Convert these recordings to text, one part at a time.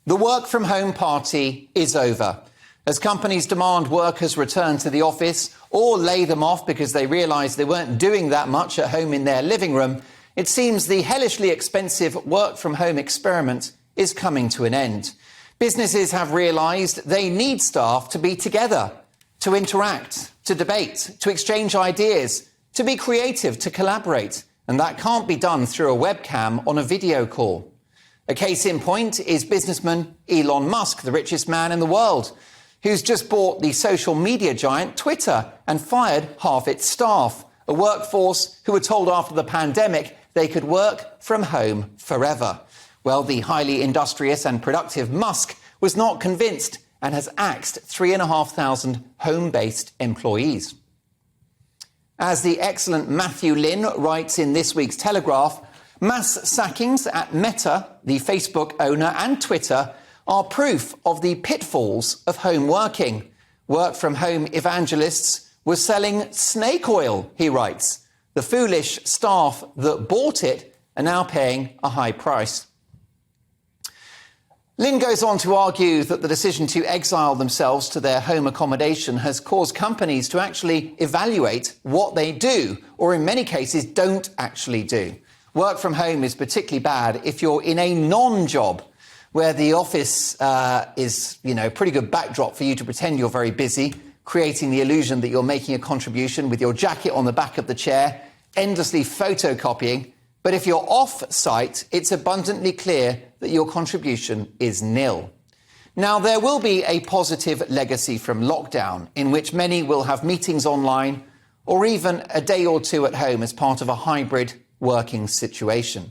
The work-from-home party is over. As companies demand workers return to the office or lay them off because they realise they weren't doing that much at home in their living room, it seems the hellishly expensive work-from-home experiment is coming to an end. Businesses have realised they need staff to be together, to interact, to debate, to exchange ideas, to be creative, to collaborate. And that can't be done through a webcam on a video call. A case in point is businessman Elon Musk, the richest man in the world, who's just bought the social media giant Twitter and fired half its staff, a workforce who were told after the pandemic they could work from home forever. Well, the highly industrious and productive Musk was not convinced and has axed 3,500 home-based employees. As the excellent Matthew Lynn writes in this week's Telegraph, mass sackings at Meta, the Facebook owner, and Twitter are proof of the pitfalls of home working. Work-from-home evangelists were selling snake oil, he writes. The foolish staff that bought it are now paying a high price. Lynn goes on to argue that the decision to exile themselves to their home accommodation has caused companies to actually evaluate what they do, or in many cases don't actually do. Work from home is particularly bad if you're in a non-job, where the office is, a pretty good backdrop for you to pretend you're very busy, creating the illusion that you're making a contribution with your jacket on the back of the chair, endlessly photocopying. But if you're off-site, it's abundantly clear that your contribution is nil. Now, there will be a positive legacy from lockdown, in which many will have meetings online or even a day or two at home as part of a hybrid working situation.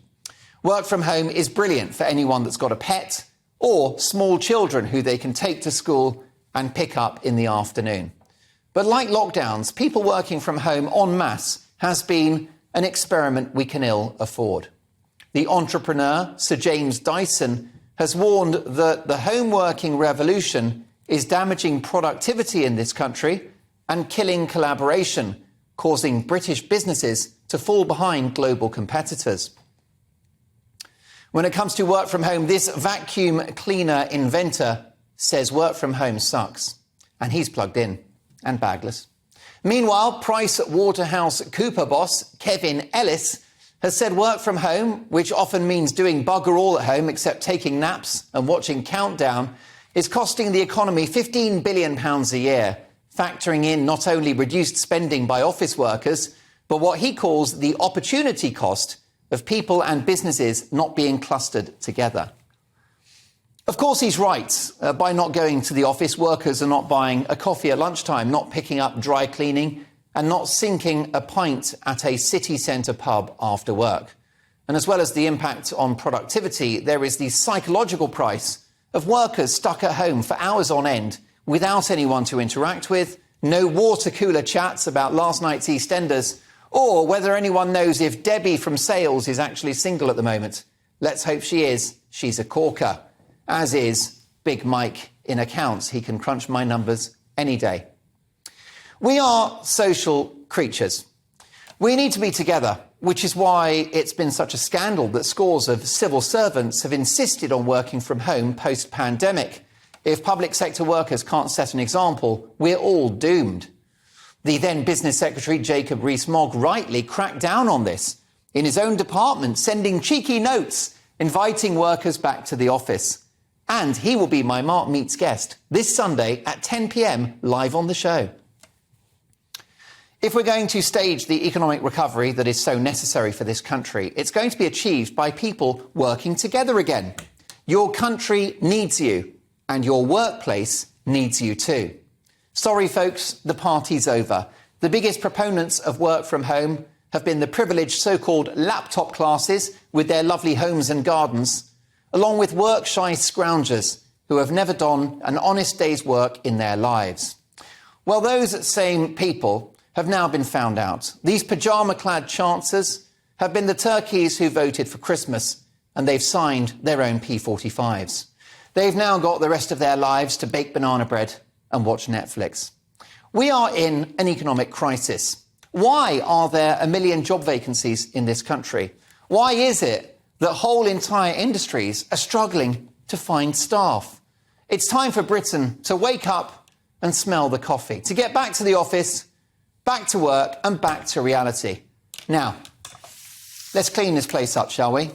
Work from home is brilliant for anyone that's got a pet or small children who they can take to school and pick up in the afternoon. But like lockdowns, people working from home en masse has been an experiment we can ill afford. The entrepreneur, Sir James Dyson, has warned that the home working revolution is damaging productivity in this country and killing collaboration, causing British businesses to fall behind global competitors. When it comes to work from home, this vacuum cleaner inventor says work from home sucks. And he's plugged in and bagless. Meanwhile, Price Waterhouse Cooper boss Kevin Ellis has said work from home, which often means doing bugger all at home except taking naps and watching Countdown, is costing the economy £15 billion a year, factoring in not only reduced spending by office workers, but what he calls the opportunity cost of people and businesses not being clustered together. Of course, he's right. By not going to the office, workers are not buying a coffee at lunchtime, not picking up dry cleaning, and not sinking a pint at a city centre pub after work. And as well as the impact on productivity, there is the psychological price of workers stuck at home for hours on end without anyone to interact with, no water cooler chats about last night's EastEnders, or whether anyone knows if Debbie from sales is actually single at the moment. Let's hope she is. She's a corker. As is Big Mike in accounts. He can crunch my numbers any day. We are social creatures. We need to be together, which is why it's been such a scandal that scores of civil servants have insisted on working from home post-pandemic. If public sector workers can't set an example, we're all doomed. The then Business Secretary, Jacob Rees-Mogg, rightly cracked down on this in his own department, sending cheeky notes inviting workers back to the office. And he will be my Mark Meets guest this Sunday at 10 p.m. live on the show. If we're going to stage the economic recovery that is so necessary for this country, it's going to be achieved by people working together again. Your country needs you, and your workplace needs you too. Sorry, folks, the party's over. The biggest proponents of work from home have been the privileged so-called laptop classes with their lovely homes and gardens, along with work-shy scroungers who have never done an honest day's work in their lives. Well, those same people have now been found out. These pyjama-clad chancers have been the turkeys who voted for Christmas, and they've signed their own P45s. They've now got the rest of their lives to bake banana bread and watch Netflix. We are in an economic crisis. Why are there 1 million job vacancies in this country? Why is it that whole entire industries are struggling to find staff. It's time for Britain to wake up and smell the coffee, to get back to the office, back to work and back to reality. Now, let's clean this place up, shall we?